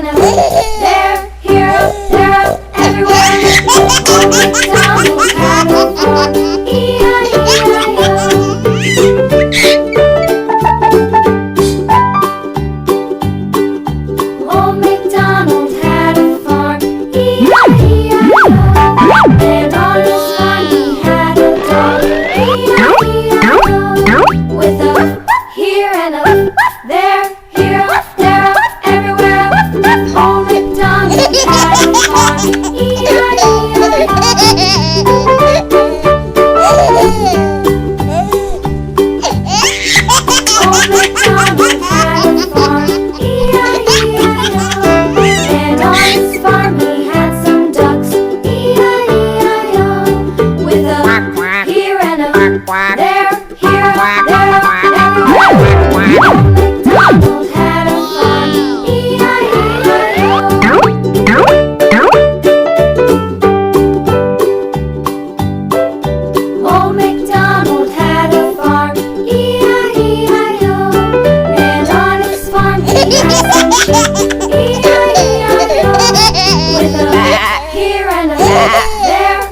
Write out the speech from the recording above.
a there, here, there, everywhere. Old MacDonald had a farm, E-I-E-I-O. Old MacDonald had a farm, E-I-E-I-O. And on his farm he had a dog, E-I-E-I-O. With a here and a there, here, there, everywhere. Old MacDonald had a farm, E-I-E-I-O. Old MacDonald had a farm, E-I-E-I-O. And on his farm he had some ducks, E-I-E-I-O. With a here and a there, here, there, everywhere. Old MacDonald had a farm, E-I-E-I-O. Old MacDonald had a farm, E-I-E-I-O. And on his farm he had some sheep, E-I-E-I-O. With a here and a there,